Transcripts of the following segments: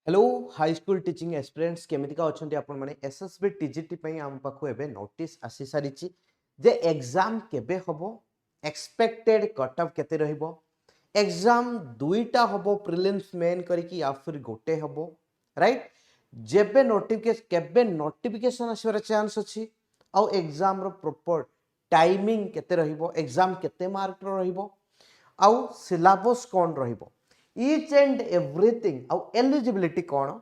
Hello high school teaching aspirants केमितिका अछंती आपण माने एसएसबी टीजीटी पई हम पाखो एबे नोटिस आसी सारिची जे एग्जाम केबे हबो एक्सपेक्टेड कट ऑफ केते रहइबो एग्जाम दुईटा हबो प्रिलिम्स मेन करिकी या फिर गोटे हबो राइट जेबे नोटिफिकेशन केबे नोटिफिकेशन आसीबार चांस अछि आउ एग्जाम रो प्रॉपर टाइमिंग केते रहइबो एग्जाम केते मार्क रो रहइबो आउ सिलेबस कोन रहइबो इच एंड एवरीथिंग आउ एलिजिबिलिटी कौन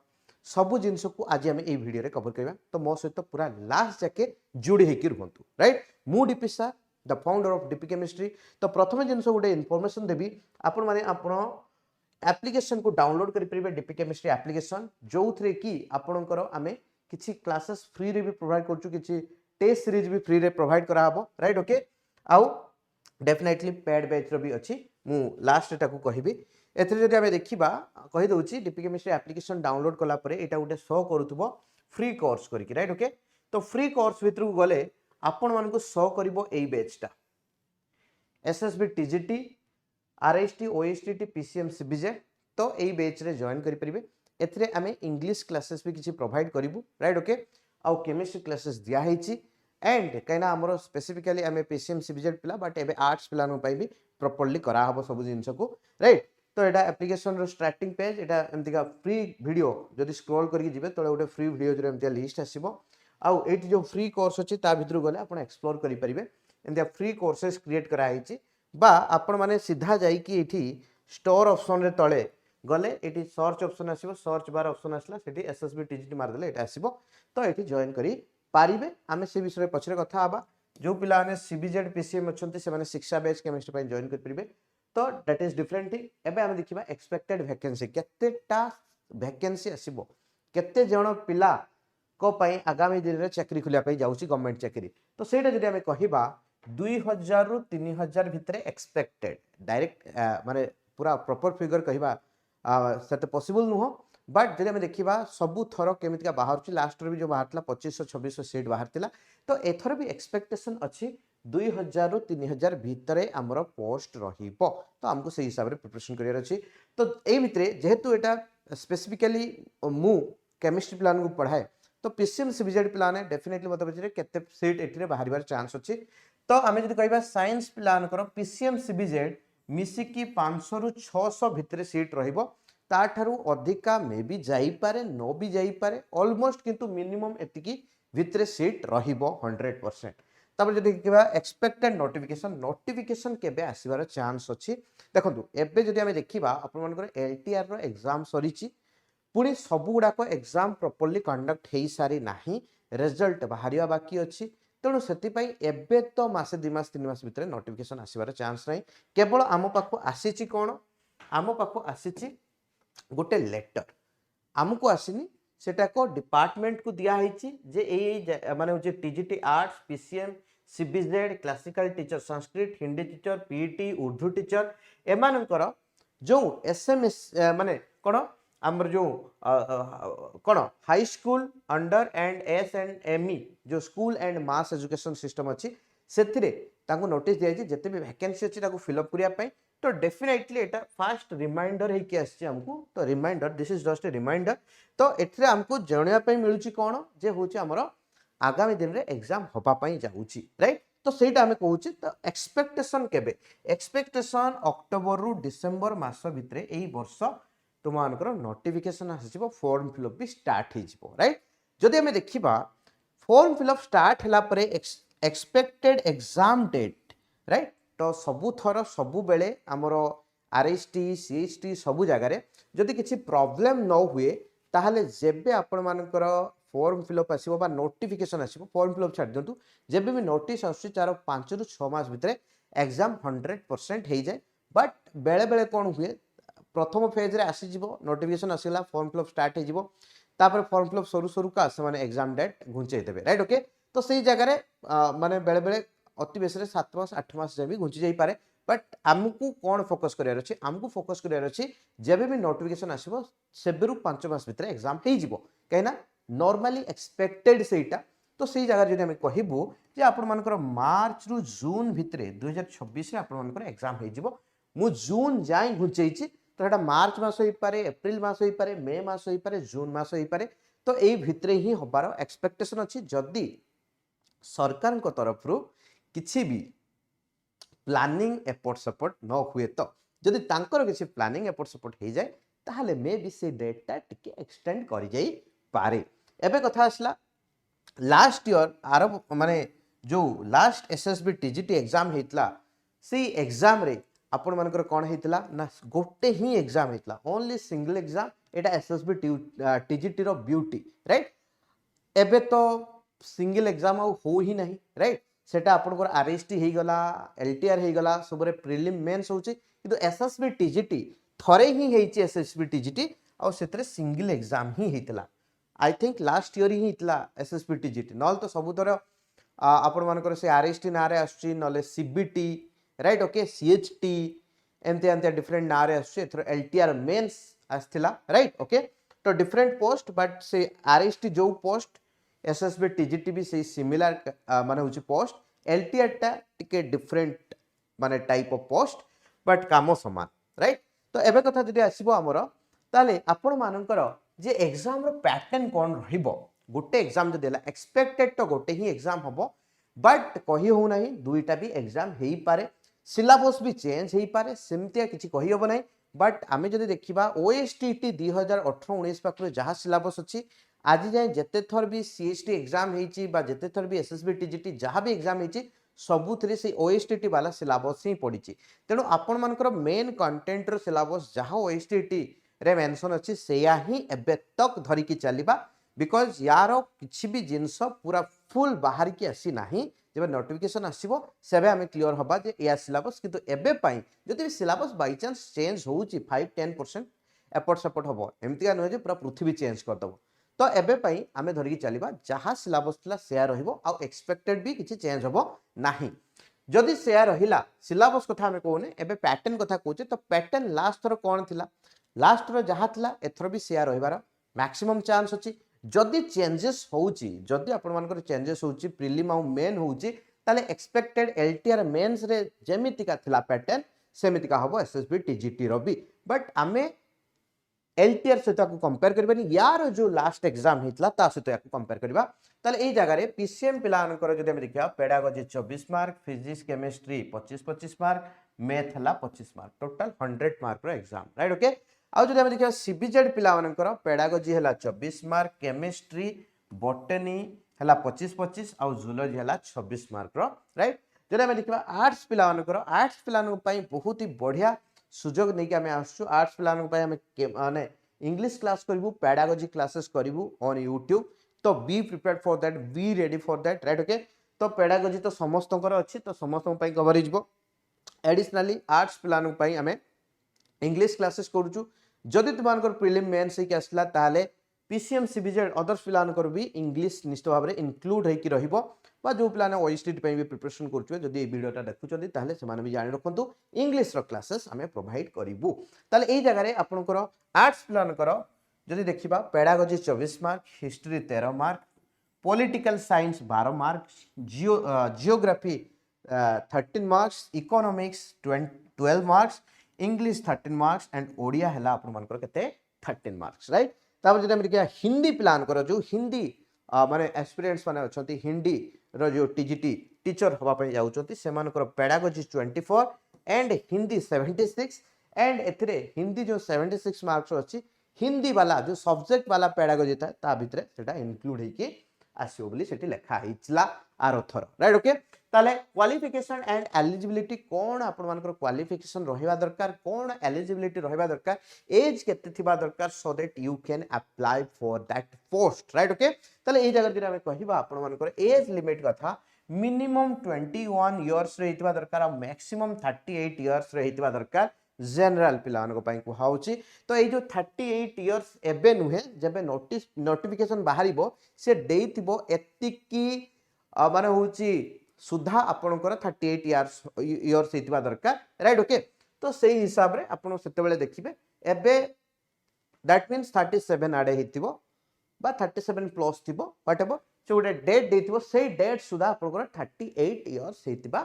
सबू जिनस को आज आम ये भिडियो कवर करवा तो मो सहित पूरा लास्ट जाके जोड़ी होकर रुहतु राइट मु डीपी सार the founder of DP chemistry तो प्रथम जिनस गोटे इनफॉरमेशन देवी आपण माने आपण एप्लिकेशन को डाउनलोड करेंगे डीपी केमिस्ट्री एप्लिकेशन जो थे कि आपणकर आम किसी क्लासेस फ्री रे भी प्रोवाइड करूँ कि टेस्ट सीरीज भी फ्री रे प्रोवाइड कराहब राइट ओके आउ डेफिनेटली पेड बैच भी अच्छी मु लास्ट टाकू कहबी एथरे जदि आमे देखिबा कहि दउची डीपी केमिस्ट्री एप्लिकेशन डाउनलोड कला परे एटा गोटे शो करूथबो फ्री कोर्स करिक राइट ओके तो फ्री कोर्स भितर गले आपण मानको शो करिवो एई बैचटा SSB TGT RST OST PCM CBZ तो एई बैच रे जॉइन करि परिबे एथरे आमे इंग्लिश क्लासेस भी किछि प्रोवाइड करिवु राइट ओके आउ केमिस्ट्री क्लासेस दिया हेछि एंड कहीं आमर स्पेसिफिकली आम पीसीएम सीबीजेड पिला बट एबे आर्ट्स पिलान भी प्रॉपर्ली करा हबो सब जिंस को राइट तो एटा एप्लिकेशन रो स्टार्टिंग पेज एटा एमतिका फ्री वीडियो जदि स्क्रॉल करके जिवे तो गोटे फ्री वीडियो जो एमतिया लिस्ट आसीबो आउ एटी जो फ्री कोर्स अछि ता भितर गले आपण एक्सप्लोर करि परिबे एमतिया फ्री कोर्सेस क्रिएट करा हिची बा आपण माने सीधा जाई कि एठी स्टोर ऑप्शन रे तळे गले एटी सर्च ऑप्शन आसीबो सर्च बार ऑप्शन आसला सेठी एसएसबी टीजीटी मार देले एटा आसीबो तो एठी जॉइन करी पारिबे आमे से विषय पछरे कथा आबा जो पिला ने सीबीजेड पीसीएम अछंती से माने शिक्षा बैच केमिस्ट्री पय जॉइन कर परिबे तो दैट इज डिफरेंट थिंग एबे हम देखिबा एक्सपेक्टेड वैकेंसी केतेटा वैकेंसी आसीबो केते जण पिला को पय आगामी दिन रे चाकरी खुलिया पय जाउची गवर्नमेंट चाकरी तो सेटा जदि हम कहिबा 2000 रु 3000 भितरे एक्सपेक्टेड डायरेक्ट माने पूरा प्रॉपर फिगर कहिबा सेते पॉसिबल नुहो बट जदि हम देखिबा सबु थरो केमितिका बाहरची लास्ट रे भी जो बाहरतला 2500-2600 सीट बाहरतिला तो एथर भी एक्सपेक्टेशन अछि 2000 रु 3000 भितरे आमर पोस्ट रहिबो तो हमको सही हिसाब रे प्रिपरेशन करियर अछि तो एई भितरे जेहेतु एटा स्पेसिफिकली मु केमिस्ट्री प्लान को पढ़ाए तो पीसीएम सीबीजेड प्लान है डेफिनेटली मत पछरे केते सीट एथिरे बाहरिबार चांस अछि तो आमे जदि कहबा साइंस प्लान करो पीसीएम सीबीजेड मिसिकी 500 रु 600 भितरे सीट रहिबो ताठारु अधिका मे भी जाई पारे नो भी जाई पारे ऑलमोस्ट किंतु मिनिमम एतिकी भितरे सीट रहिबो 100%। तापर जदि किबा एक्सपेक्टेड नोटिफिकेशन केबे आसीबार चांस अछि देखंतु एबे जदि हमें देखिबा अपन मानकर एलटीआर रो एग्जाम सरीची पुणी सब गुड़ाक एग्जाम प्रॉपर्ली कंडक्ट हेई सारी नाही रिजल्ट बाहरिया बाकी अछि तेणु सेतिपई एबे तो मासे 2 मास 3 मास भितरे नोटिफिकेशन आसीबार चांस नाही केवल आम पाखो आसीची कोन आम पाखो आसीची गोटे लेटर आमको आसीनी सेटा को डिपार्टमेंट को दिया हेची जे ए माने जे TGT arts PCM CBZ classical teacher Sanskrit Hindi teacher PT Urdu teacher एमानकर जो एसएमएस माने कोन आमर जो कोन high school under and S and ME जो school and mass education system अछि सेथिरे ताको नोटिस दिया जे जते भी वैकेंसी अछि ताको फिल अप करिया पई तो डेफिनेटली एटा फास्ट रिमाइंडर है कि आछि हमको तो reminder this is just a reminder तो एथरे हमको जणिया पई मिलुची कोन जे होची हमर आगामी दिन रे एग्जाम होबा पई जाउची राइट तो सेटा हमें कहूची तो एक्सपेक्टेशन केबे एक्सपेक्टेशन अक्टोबर रु डिसेंबर मास भितरे एई वर्ष तुमानकर नोटिफिकेशन आसीबो फॉर्म फिल अप भी स्टार्ट हेजिबो राइट जदि हमें देखिबा फॉर्म फिल अप स्टार्ट हला परे एक्सपेक्टेड एग्जाम डेट राइट तो सबु थर सबु बेले हमर आरएसटी सीएसटी सबु जगह रे जदि किछि प्रॉब्लम न हुए ताहले जेबे आपण मानकर फॉर्म फिल अप आसीबो बा नोटिफिकेशन आसीबो फॉर्म फिल अप छाड़ दियंतु जेबे भी नोटिस आसी चार 5 रु 6 मास भितरे एग्जाम 100% हे जाय बट बेले बेले कोन हुए प्रथम फेज रे आसी जिवो नोटिफिकेशन आसीला फॉर्म फिल अप स्टार्ट हे जिवो तापर फॉर्म फिल अप सरू सरू का से माने एग्जाम डेट घुंचे देबे राइट ओके तो सही जगह रे माने बेले बेले अति बेस 7 मास 8 मास जे भी घुंची जाई पारे बट आमको कौन फोकस करियार अछि आमको फोकस करियार अछि जेबे भी नोटिफिकेशन आसीबो सेबेरु 5 मास भितरे एग्जाम हे जिवो कहना नॉर्मली एक्सपेक्टेड सेटा तो सही जगह जदि हम कहिबो जे आपण मानकर मार्च रु जून भितरे 2026 रे आपण मानकर एग्जाम हे जिवो मु जून जाई घुंचेइछि तो एटा मार्च मास होई पारे, एप्रिल मास होई पारे, मे मास होई पारे, जून मास होई पारे। तो एई भितरे ही हबार एक्सपेक्टेशन अछि जदी सरकार को तरफ रु किछि भी प्लानिंग एपट सपट न हुए तो जदि तांकर किछि प्लानिंग एपट सपट हो जाए ताहले मे बी से डेटटा टिके एक्सटेंड करि जाई पारे। एबे कथा आसला लास्ट ईयर आरब माने जो लास्ट एसएसबी टीजीटी एग्जाम हेतला से एग्जाम रे आपण मानकर कोन हेतला ना गोटे ही एग्जाम हेतला ओनली सिंगल एग्जाम। एटा एसएसबी टीजीटी रो ब्यूटी राइट। एबे तो सिंगल एग्जाम हो ही नहीं राइट। सेटा आपनकर आरएसटी हे गला, एलटीआर हे गला, सबरे प्रीलिम मेंस होची किंतु एसएसबी टीजीटी थरे ही हेची। एसएसबी टीजीटी और सेतरे सिंगल एग्जाम ही हेतला। आई थिंक लास्ट ईयर ही हेतला एसएसबी टीजीटी नल तो सबुतर आपण मानकर से आरएसटी नारे आछी नले सीबीटी राइट ओके सीएचटी एमते एमते डिफरेंट नारे आछी। एथर एलटीआर मेंस आस्थिला राइट ओके। तो डिफरेंट पोस्ट बट से आरएसटी जो पोस्ट एसएसबी टीजीटी भी से सिमिलर माने होची पोस्ट। एलटीआर टा टिके डिफरेंट माने टाइप ऑफ पोस्ट बट काम समान राइट। तो एबे कथा जदि आसीबो हमर ताले आपण मानकर जे एग्जाम रो पैटर्न कोन रहिबो गोटे एग्जाम जदि देला एक्सपेक्टेड तो गोटे ही एग्जाम हबो बट कहि हो नाही दुईटा भी एग्जाम हेई पारे। सिलेबस भी चेंज हेई पारे सेमतिया किछि कहि होबो नाही। बट आमे जदि देखिबा ओएसटीटी 2018-19 पाखरे जहा सिलेबस अछि आज जाए जेते थर भी सीएसटी एग्जाम हेची बा जेते थर भी एसएसबी टीजीटी जहा भी एग्जाम हेची सबुथिरे से ओएसटीटी वाला सिलेबस ही पडिची। तेणु आपण मानकर मेन कंटेंट रो सिलेबस जहा ओएसटीटी रे मेंशन अछि सेया ही एबे तक धरि की चलीबा बिकॉज यारो किछि भी जिंस पूरा फुल बाहर की आसी नाही। जब नोटिफिकेशन आसीबो सेबे हमें क्लियर हबा जे या सिलेबस किंतु एबे पई जदि सिलेबस बाय चांस चेंज होउची 5-10% एपट सपट हबो एमतिया न जे पूरा पृथ्वी चेंज कर दबो। तो एबे पई आमे धरि चलीबा जहा सिलेबस थला शेयर रहिबो आ एक्सपेक्टेड भी किछि चेंज हबो नाही। जदि शेयर रहिला सिलेबस कथा हमें कोने एबे पैटर्न कथा कोचे तो पैटर्न लास्ट थरो कोन थिला लास्ट रो जहा थिला एथरो भी शेयर रहिबार मैक्सिमम चांस अछि। जदि चेंजेस होउची जदि आपण मानकर चेंजेस होउची प्रीलिम आ मेन होउची ताले एक्सपेक्टेड एलटीआर मेंस रे जेमितिका थिला पैटर्न सेमितिका हबो एसएसबी टीजीटी रो भी। बट आमे एलटीआर सहित कंपेयर करबेनी यार जो लास्ट एग्जाम हेतला ता सहित याको कंपेयर करबा ताले एई जगह रे पीसीएम पिलानकर जदि हम देखिया pedagogy 24 mark, physics chemistry 25-25 mark, math हला 25 मार्क टोटल 100 मार्क रो एग्जाम राइट ओके। आउ जदि हम देखिया सीबीजेड पिलानकर पेडागोजी हला 24 मार्क, केमिस्ट्री बॉटनी हला 25-25 आउ जूलॉजी हला 26 मार्क रो राइट। जदि हम देखिया आर्ट्स पिलानकर आर्ट्स पिलान पई बहुत ही बढ़िया सुजोग नहीं कि आमे आसछु। आर्ट्स पिलान पई आमे माने इंग्लिश क्लास करिवु पेडागोजी क्लासेस करिवु ऑन यूट्यूब। तो be prepared for that be ready for that right okay. तो पेडागोजी तो समस्तंकर अछि तो समस्तन पई कवर हिजबो। एडिशनली आर्ट्स पिलान पई आमे इंग्लिश क्लासेस करूछु। जदि तुमानकर प्रीलिम मेंस के आसला ताले पीसीएम सीबीजेड अदर्स पिलानकर भी इंग्लिश निश्चित भाव में इनक्लूड होइकी रहिबो बा जो पिलाने ओएसटीटी पई भी प्रिपरेशन करछु जदि ए वीडियोटा देखुचंदी ताले से माने भी जानि रखंतु इंग्लिश रो क्लासेस हमें प्रोवाइड करिवु। ताले एई जगह रे आपनकर आर्ट्स पिलानकर जदि देखिबा pedagogy 24 mark, history 13 mark, political science 12 mark, geography 13 marks, economics 12 marks, English 13 marks and Odia हला आपन मानकर केते 13 मार्क्स राइट। तापर जदि हम देखिया हिंदी प्लान करो जो हिंदी माने एस्पिरेंट्स माने अछंती हिंदी रो जो टीजीटी टीचर हवा पई जाउचंती सेमानकर पेडागोजी 24 एंड हिंदी 76 एंड एथरे हिंदी जो 76 मार्क्स अछि हिंदी वाला जो सब्जेक्ट वाला पेडागोजी था ता भितरे सेटा इनक्लूड हेकी आसीओ बोली सेठी लेखा हिचला आरो थर राइट ओके। ताले क्वालिफिकेशन एंड एलिजिबिलिटी कोन आपण मानकर क्वालिफिकेशन रहिबा दरकार कोन एलिजिबिलिटी रहिबा दरकार एज केते थिबा दरकार so that you can apply for that post right okay. ताले ए जगह दिरा हम कहिबा आपण मानकर एज लिमिट कथा मिनिमम 21 इयर्स रे हितबा दरकार मैक्सिमम 38 इयर्स रे हितबा दरकार जनरल पिलान को पई कुहाउची। तो ए जो 38 इयर्स एबे नुहे जेबे नोटिफिकेशन बाहरिबो से देइथिबो एतिकी माने होची सुधा आपनकर 38 इयर्स हितबा दरकार राइट ओके। तो सेही हिसाब रे आपण सेते बेले देखिबे एबे दैट मींस 37 आडे हितिबो बा 37 प्लस थिबो व्हाटएवर से गोटे डेट देथिबो सेही डेट सुधा आपनकर 38 इयर्स हितबा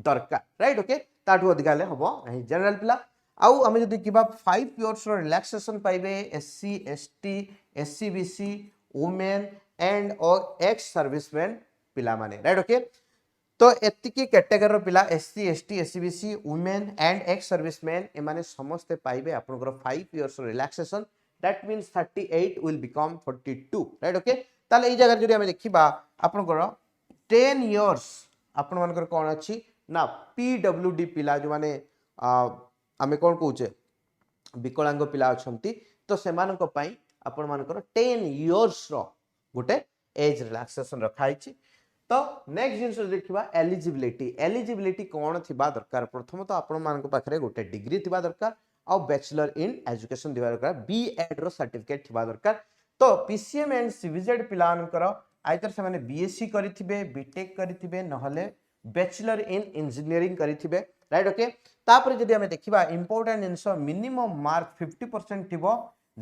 दरकार राइट ओके। ताठू अधिका ले हबो नहीं जनरल पिला। आउ आम जब कि 5 इयर्स रिलैक्सेशन पाइबे SC ST SEBC women and और एक्स सर्विसमैन पिला माने राइट ओके तो एतिकी कैटेगरी पिला SC ST SEBC women and ex serviceman एमाने समस्ते पाइबे आपनकर 5 years relaxation that means 38 will become 42 right okay ताले ए जगह जदि हम देखिबा आपनकर 10 इयर्स आपण मानकर कोन अछि ना पीडब्ल्यूडी पिला जो माने आमे कोन कहूचे विकलांग पिला अछंती तो सेमानक पई आपण मानकर 10 इयर्स रो गोटे एज रिलैक्सेशन रखाई छी तो नेक्स्ट जिनस देखिबा एलिजिबिलिटी कोन थिबा दरकार प्रथम तो आपण मानक पाखरे गोटे डिग्री थिबा दरकार और बैचलर इन एजुकेशन थिबा दरकार बीएड रो सर्टिफिकेट थिबा दरकार तो पीसीएम एंड सीवीजेड पिलानकर आइदर से माने बीएससी करिथिबे बीटेक करिथिबे नहले बैचलर इन इंजीनियरिंग करिथिबे राइट ओके तापर जदि हमें देखिबा इंपोर्टेंट जिनस मिनिमम मार्क 50% थिबो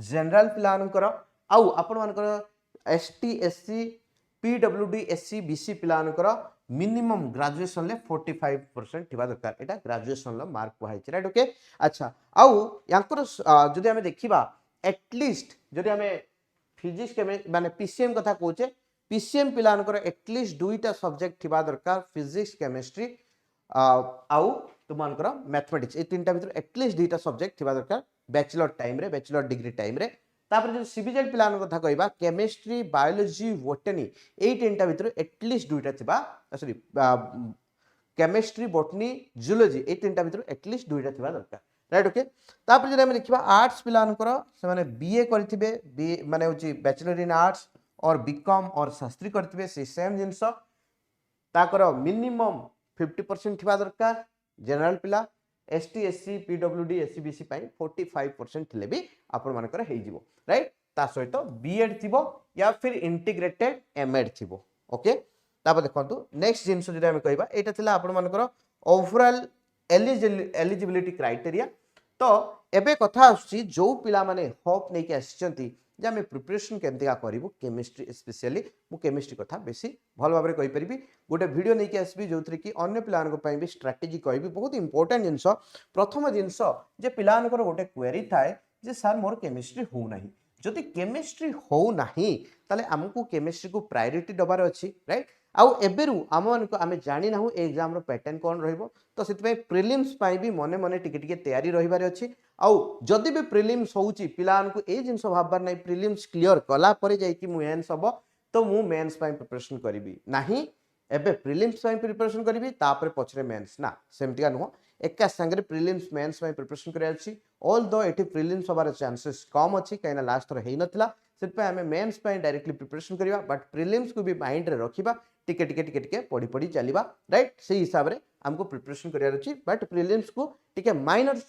जनरल पिलानकर आउ आपण मानकर ST SC PWD SC BC पिलानकर मिनिमम ग्रेजुएशन ले 45% थिबा दरकार एटा ग्रेजुएशन लो मार्क कुहाई छै राइट ओके अच्छा आउ यांकर जदि हमें देखिबा एटलीस्ट जदि हमें फिजिक्स केमिस्ट्री माने पीसीएम कथा कहूचे पीसीएम पिलानकर एटलीस्ट दुईटा सब्जेक्ट थिबा दरकार फिजिक्स केमिस्ट्री आउ तुमानकर मैथमेटिक्स ए तीनटा भीतर एटलीस्ट दुईटा सब्जेक्ट थिबा दरकार बैचलर टाइम रे बैचलर डिग्री टाइम रे तापर जो सीबीजेड पिलान कथा कहबा केमिस्ट्री बायोलॉजी बॉटनी ए तीनटा भीतर एटलीस्ट दुईटा थिबा सॉरी केमिस्ट्री बॉटनी जूलॉजी ए तीनटा भीतर एटलीस्ट दुईटा थिबा दरकार राइट ओके तापर जदि हम देखिबा आर्ट्स पिलानकर से माने बीए करथिबे बी माने होची बैचलर इन आर्ट्स और बीकॉम और शास्त्री करथिबे से सेम जिंस ताकर मिनिमम 50% थिबा दरकार जनरल पिला एसटी एससी पीडब्ल्यूडी एससीबीसी पाई 45% थिले भी आपण मानकर हेइ जिवो राइट ता सहित बीएड थिबो या फिर इंटीग्रेटेड एमएड थिबो ओके तापर देखंतु नेक्स्ट जिंस जदि हम कहबा एटा थिला आपण मानकर ओवरऑल एलिजिबिलिटी क्राइटेरिया तो एबे कथा आछि जो पिला माने होप नै के आछंती जे आम प्रिपरेशन केमतिका करूँ केमिस्ट्री स्पेशली मु केमिस्ट्री कथा बेसी भल भाव में कहीपरि गोटे वीडियो नहीं कि आसबि जो कि अन्य पिलांक भी स्ट्राटेजी कहबी बहुत इंपोर्टेंट जिनस प्रथम जिनस जे पिलांकर गोटे क्वेरी थाए जे सर मोर केमिस्ट्री हो नाही जदि केमिस्ट्री हो नाही ताले हमकु केमिस्ट्री को प्रायोरिटी दबार अछि राइट आउ एबेरु आमे जानि नाहु एग्जाम रो पैटर्न कोन रहइबो तो सितपय प्रीलिम्स पाई भी मने मने टिके टिके तैयारी रहिबार अछि आउ जदि भी प्रीलिम्स होउची पिलानकु ए जिंस भाबबार नै प्रीलिम्स क्लियर कला परे जाई कि मु मेंस हबो तो मु मेंस पाई प्रिपरेशन करिवि नाही एबे प्रीलिम्स पाई प्रिपरेशन करिवि तापर पछरे मेंस ना सेमतिका नुह एका संगे प्रीलिम्स मेंस पाई प्रिपरेशन करिया अछि ऑल दो एठी प्रीलिम्स हबार चांसेस कम अछि काइना लास्ट थर हेइ नथिला सितपय आमे मेंस पाई डायरेक्टली प्रिपरेशन करिवा बट प्रीलिम्स को भी माइंड रे रखिबा टिके टिके टिके टिके पढ़ी पढ़ी चलिबा राइट से हिसाब रे हमको प्रिपरेशन करिया अछि बट प्रीलिम्स को टिके माइनर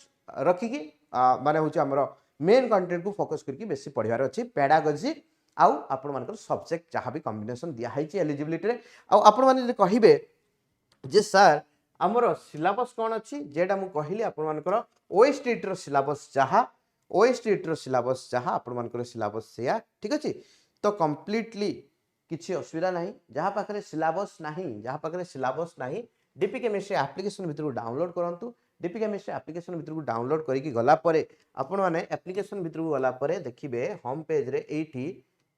रखिकी माने होची हमरो मेन कंटेंट को फोकस करके बेसी पढ़िबार अछि पेडागोजी आउ आपण मानकर सब्जेक्ट जहाँ भी कॉम्बिनेशन दिया है एलिजिबिलिटी रे आउ आपण माने जे कहिबे जे सर हमरो सिलेबस कोन अछि जेडा मु कहिली आपण मानकर ओएसटी रो सिलेबस जहाँ ओएसटी रो सिलेबस जहाँ आपण मानकर सिलेबस सेया ठीक अछि तो कंप्लीटली किछि असुविधा नाही जहाँ पाखरे सिलेबस नाही जहाँ पाखरे सिलेबस नाही डीपी केमिस्ट्री एप्लिकेशन भितर डाउनलोड करंतु डीपी केमिस्ट्री एप्लिकेशन भितर डाउनलोड करके गला परे आपण माने एप्लिकेशन भितर गला परे देखिबे होम पेज रे एठी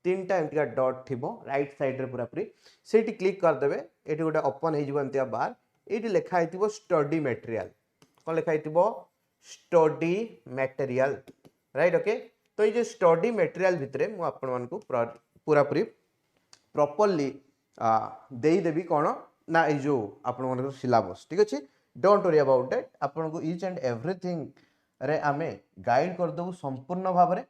तीनटा एमटिका डॉट थिबो राइट साइड रे पूरा पूरी सेठी क्लिक कर देबे एठी गोटा ओपन हे जिवो एमतिया बार एठी लिखा हेतिबो स्टडी मटेरियल कोन लिखा हेतिबो स्टडी मटेरियल राइट ओके तो ये जो स्टडी मटेरियल भितरे मु आपण मानकु पूरा पूरी प्रॉपर्ली देई देबी कोन ना ए जो आपण मानकर सिलेबस ठीक अछि डोंट वरी अबाउट दैट आपण को ईच एंड एवरीथिंग रे आमे गाइड कर दबु संपूर्ण भाव रे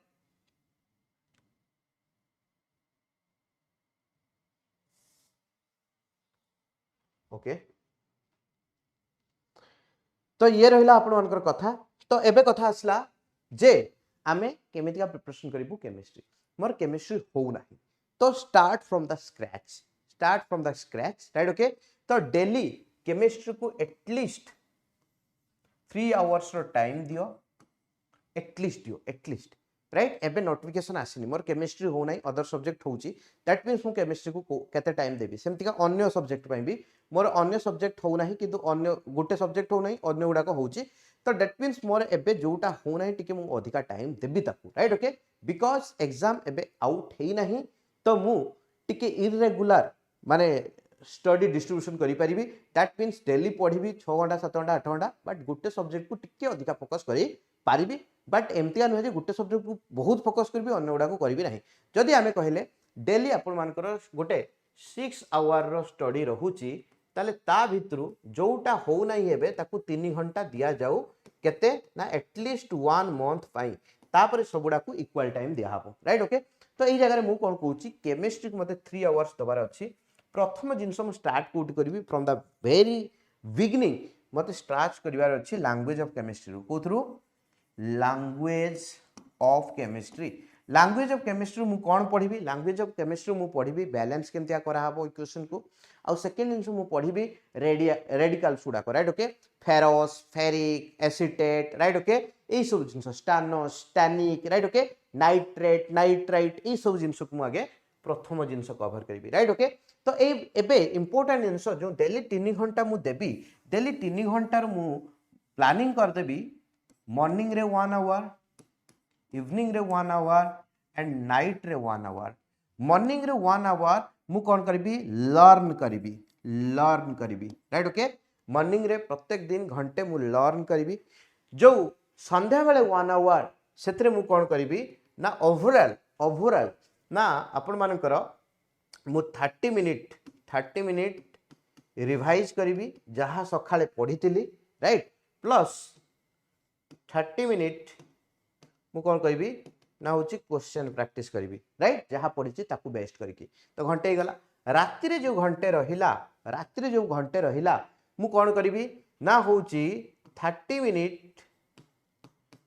ओके तो ये रहिला आपण मानकर कथा तो एबे कथा आसला जे आमे केमितिका प्रिपरेशन करिवु केमिस्ट्री मोर केमिस्ट्री हो नाही तो start from the scratch right okay तो डेली केमिस्ट्री को एटलीस्ट 3 आवर्स रो टाइम दियो एटलीस्ट राइट एबे नोटिफिकेशन आसीनी मोर केमिस्ट्री हो नाही अदर सब्जेक्ट होउची दैट मींस मु केमिस्ट्री को केते टाइम देबी सेमतिका अन्य सब्जेक्ट पई भी मोर अन्य सब्जेक्ट हो नाही किंतु अन्य गोटे सब्जेक्ट हो नाही अन्य गुडा को होउची तो दैट मीन्स मोर एबे जोटा हो नाही टिके मु अधिका टाइम देबी ताकू राइट ओके बिकॉज एग्जाम एबे आउट हेई नाही तो मु टिके इरेगुलर माने स्टडी डिस्ट्रीब्यूशन करि परिबी दैट मीन्स डेली पढ़ी 6 घंटा 7 घंटा 8 घंटा बट गोटे सब्जेक्ट को टिके अधिका फोकस करि पारिबी बट एमतिया नुहे जे गोटे सब्जेक्ट को बहुत फोकस करबी अन्य गुडा को करबी नाही जदि आमे कहिले डेली आपण मानकर गोटे 6 आवर रो स्टडी रहुची ताले ता भितरु जोटा हो नाही हेबे ताकू 3 घंटा दिया जाऊ केते ना एटलीस्ट 1 मंथ पाई तापर सबुडा को इक्वल टाइम दिया हबो राइट ओके तो एही जगह मु कोन कहूची केमिस्ट्री मते 3 आवर्स दबार अछि प्रथम जिनस मु स्टार्ट कोट करबी फ्रॉम द वेरी बिगिनिंग मते स्टार्ट करिवार अछि लैंग्वेज ऑफ केमिस्ट्री रो कोथरु language of chemistry language of chemistry मु कोन पढिबी लैंग्वेज ऑफ केमिस्ट्री मु पढिबी बैलेंस केमतिया करा हबो इक्वेशन को आउ सेकंड जिनस मु पढिबी रेडिकल्स गुडा को right okay ferrous ferric acetate right okay एई सब जिनस stannous stannic right okay nitrate nitrite एई सब जिनस को मु आगे प्रथम जिनस कवर करिबी राइट ओके तो एबे इंपोर्टेंट जिनस जो डेली 3 घंटा मु देबी डेली 3 घंटा मु प्लानिंग कर देबी मॉर्निंग रे 1 आवर इवनिंग रे 1 आवर एंड नाइट रे 1 आवर मॉर्निंग रे 1 आवर मु कोन करबी लर्न करबी राइट ओके मॉर्निंग रे प्रत्येक दिन घंटे मु लर्न करबी जो संध्या बेले 1 आवर सेतरे मु कोन करबी ना ओवरऑल ना आपण मानकर मु 30 मिनिट रिवाइज करबी जहा सखाले पढितिली राइट प्लस 30 मिनिट मु कोन करबी ना होची क्वेश्चन प्रैक्टिस करबी राइट जहा पढिची ताकू बेस्ट करके तो घंटे गला रात्रि रे जो घंटे रहिला मु कोन करबी ना होची 30 मिनिट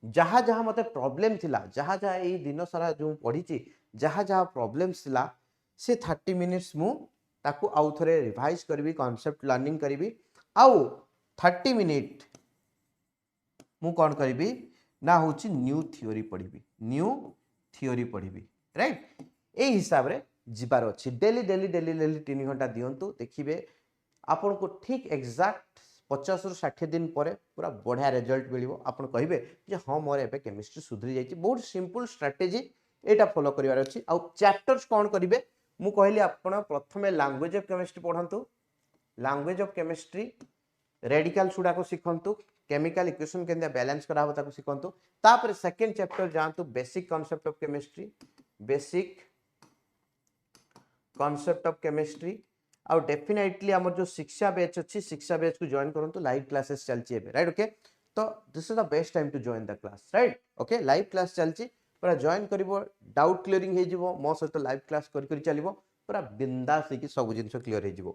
जहा जहा मते प्रॉब्लम थिला जहा जहा ए दिन सारा जो पढिची जहा जहा प्रॉब्लम्स थिला से 30 मिनिट्स मु ताकू आउ थरे रिवाइज करबी कांसेप्ट लर्निंग करबी आउ 30 मिनिट मु कोन करबी ना होची न्यू थ्योरी पढ़ी राइट ए हिसाब रे जिबार अछि डेली 3 घंटा दियंतु देखिबे आपन को ठीक एग्जैक्ट 50 रु 60 दिन परे पूरा बढ़िया रिजल्ट मिलिबो आपन कहिबे जे हां मोर एबे केमिस्ट्री सुधरी जाईची बहुत सिंपल स्ट्रेटजी एटा फॉलो करिवार अछि आ चैप्टर्स कोन करिवे मु कहली आपन प्रथमे लैंग्वेज ऑफ केमिस्ट्री पढंतु लैंग्वेज ऑफ केमिस्ट्री रेडिकल सुडा को सिखंतु केमिकल इक्वेशन केंद्र बैलेंस करा हो ताको सिखंतु तापर सेकंड चैप्टर जानतु बेसिक कांसेप्ट ऑफ केमिस्ट्री आ डेफिनेटली हमर जो शिक्षा बैच अछि शिक्षा बैच को जॉइन करंतु लाइव क्लासेस चलची एबे राइट ओके तो this is the best time to join the class right okay live class चलची पूरा जॉइन करिवो डाउट क्लियरिंग हे जिवो मो सहित लाइव क्लास करि चलिवो पूरा बिंदास कि सब जिंस क्लियर हे जिवो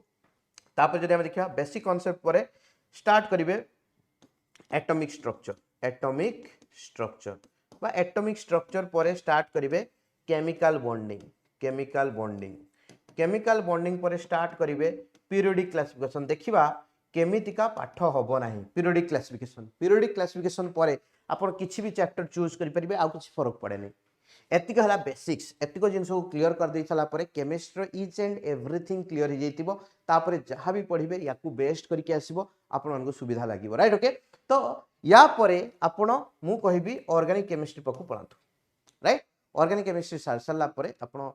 तापर जदि हम देखिया बेसिक कांसेप्ट परे स्टार्ट करिवे एटॉमिक स्ट्रक्चर परे स्टार्ट करिवे केमिकल बॉन्डिंग परे स्टार्ट करिवे पीरियोडिक क्लासिफिकेशन देखिबा केमितिका पाठ होबो नाही पीरियोडिक क्लासिफिकेशन परे आपण किछि भी चैप्टर चूज करि परिबे आ किछि फरक पड़े नहीं एतिक हला बेसिक्स एतिक जिंस को क्लियर कर दे चला परे chemistry each and everything clear हो जाइतिबो तापरे जहां भी पढिबे याकू बेस्ट करके आसीबो आपण मानको सुविधा लागिबो राइट ओके तो या परे आपण मु कहिबी ऑर्गेनिक केमिस्ट्री पकु पढांतु राइट ऑर्गेनिक केमिस्ट्री सारसला परे आपण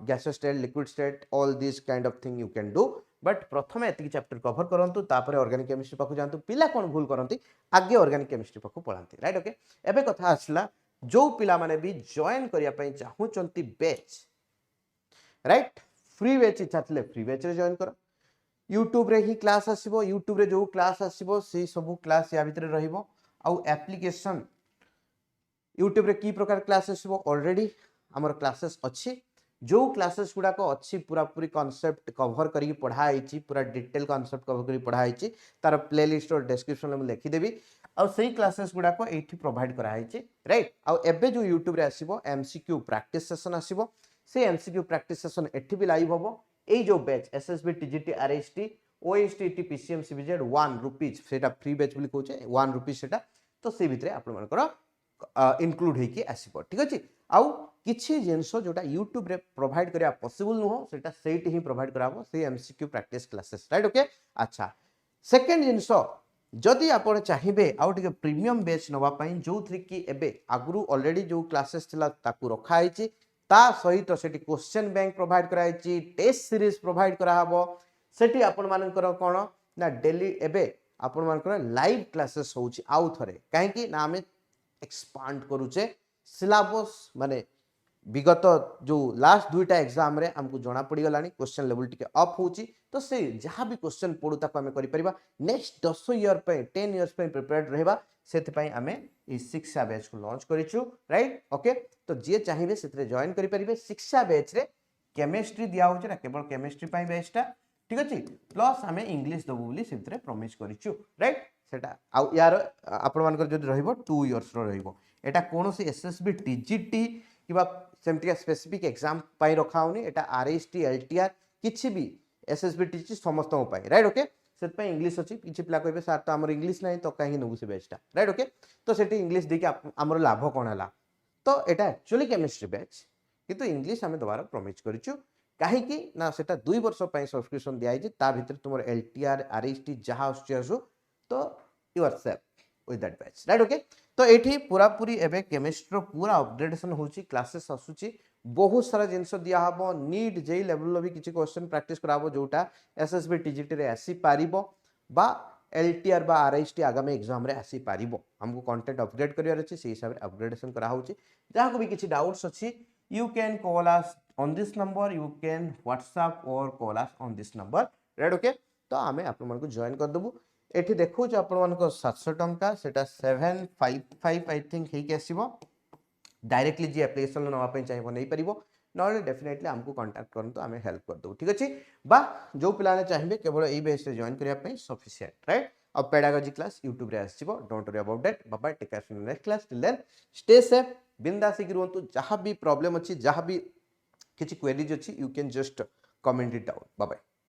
gaseous state liquid state all this kind of thing you can do but प्रथमे एतिक चैप्टर कवर करंतु तापरे ऑर्गेनिक केमिस्ट्री पकु जानतु पिला कोन भूल करंती आगे ऑर्गेनिक केमिस्ट्री पकु पढांती राइट ओके एबे कथा आसला जो पिला माने भी जॉइन करिया पई चाहूचंती बैच राइट फ्री बैच इच्छा थले फ्री बैच रे जॉइन करो YouTube रे ही क्लास आसीबो YouTube रे जो क्लास आसीबो से सब क्लास या भितरे रहिबो आ एप्लीकेशन YouTube रे की प्रकार क्लास आसीबो ऑलरेडी हमर क्लासेस अछि जो क्लासेस गुडा को अच्छी पूरा पूरी कांसेप्ट कवर करी पढ़ाई पूरा डिटेल कांसेप्ट कवर करी पढ़ाई तार प्लेलिस्ट और डिस्क्रिप्शन में लिखि देबी आ सही क्लासेस गुडा को एठी प्रोवाइड कराई राइट आ एबे जो YouTube रे आसीबो एमसीक्यू प्रैक्टिस सेशन आसीबो से एमसीक्यू प्रैक्टिस सेशन एठी भी लाइव होबो ए जो batch SSB TGT RST OST PCM CBZ 1 rupees सेटा फ्री बैच बोली कहूचे 1 रुपीस सेटा तो से भितरे आपण मानकर इनक्लूड होइकी आसीबो ठीक अछि आउ किछि जिंस जोटा YouTube रे प्रोवाइड करिया पॉसिबल नुहो सेटा सेट ही प्रोवाइड कराबो से MCQ practice classes right okay अच्छा सेकंड जिंस जदि आपण चाहिए आउ टिके प्रीमियम बैच नवा पई जो थ्री की एबे आगु ऑलरेडी जो क्लासेस थिला ताकू रखा आइछि ता सहित सेठी क्वेश्चन बैंक प्रोवाइड कराइछि टेस्ट सीरीज प्रोवाइड करा हबो सेठी आपण मानकर कोन ना डेली एबे आपण मानकर लाइव क्लासेस होउछि आउ थरे काहे कि ना हमें एक्सपांड करूचे सिलेबस माने विगत जो लास्ट दुईटा एग्जाम रे हमको जना पड़ी गलानी क्वेश्चन लेवल टिके अप होची तो से जहाँ भी क्वेश्चन पड़ू ताको हमें करि परिबा नेक्स्ट 10 ईयर पे 10 इयर्स पे प्रिपेयर्ड रहबा सेति पई हमें ई शिक्षा बैच को लॉन्च करिछु राइट ओके तो जे चाहिबे सेतरे जॉइन करि परिबे शिक्षा बैच रे केमिस्ट्री दिया होचे ना केवल केमिस्ट्री पई बैचटा ठीक अछि प्लस हमें इंग्लिश दबु बोली सेतरे प्रॉमिस करिछु राइट सेटा आ यार आपण मानकर जदि रहइबो 2 इयर्स रो रहइबो एटा कोनोसी एसएसबी टीजीटी किबा सेमतिका स्पेसिफिक एग्जाम पाई रखा होनी एटा आरएसटी एलटीआर किछि भी एसएसबी टीची समस्त पाई राइट ओके सेत पे इंग्लिश अछि किछि पिला कहबे सर तो हमर इंग्लिश नाही तो काहे नबु से बैचटा राइट ओके तो सेठी इंग्लिश देके हमर लाभ कोन हला तो एटा एक्चुअली केमिस्ट्री बैच किंतु इंग्लिश हमें दोबारा प्रॉमिस करिछु काहे कि ना सेटा 2 वर्ष पई सब्सक्रिप्शन दिया जे ता भीतर तुमर एलटीआर आरएसटी जहा आसु तो you are safe with that batch right okay तो एठी पूरा पूरी एबे केमिस्ट्री रो पूरा अपग्रेडेशन होची क्लासेस आसुची बहुत सारा जिंस दिया हबो नीट जेई लेवल लो भी किछि क्वेश्चन प्रैक्टिस कराबो जोटा एसएसबी टीजीटी रे आसी पारिबो बा एलटीआर बा आरएसटी आगामी एग्जाम रे आसी पारिबो हमको कंटेंट अपग्रेड करियार अछि से हिसाब रे अपग्रेडेशन करा होची जहा को भी किछि डाउट्स अछि you can call us on this number you can whatsapp or call us on this number right okay तो आमे आपण मन को जॉइन कर दबु एठी देखो जे आपण मन को 700 टंका सेटा 755 आई थिंक हे के आसीबो डायरेक्टली जे एप्लीकेशन नवा पे चाहिबो नै परिबो नॉले डेफिनेटली हमको कांटेक्ट करन तो आमे हेल्प कर दबु ठीक अछि बा जो पिलाने चाहिबे केवल एई बेस रे जॉइन करिया पे सफिशिएंट राइट अब पेडागोजी क्लास YouTube रे आसीबो don't worry about that bye bye take care in next class till then stay safe बिंदास की रहंतु जहां भी प्रॉब्लम अछि जहां भी किछि क्वेरीज अछि you can just comment it down bye bye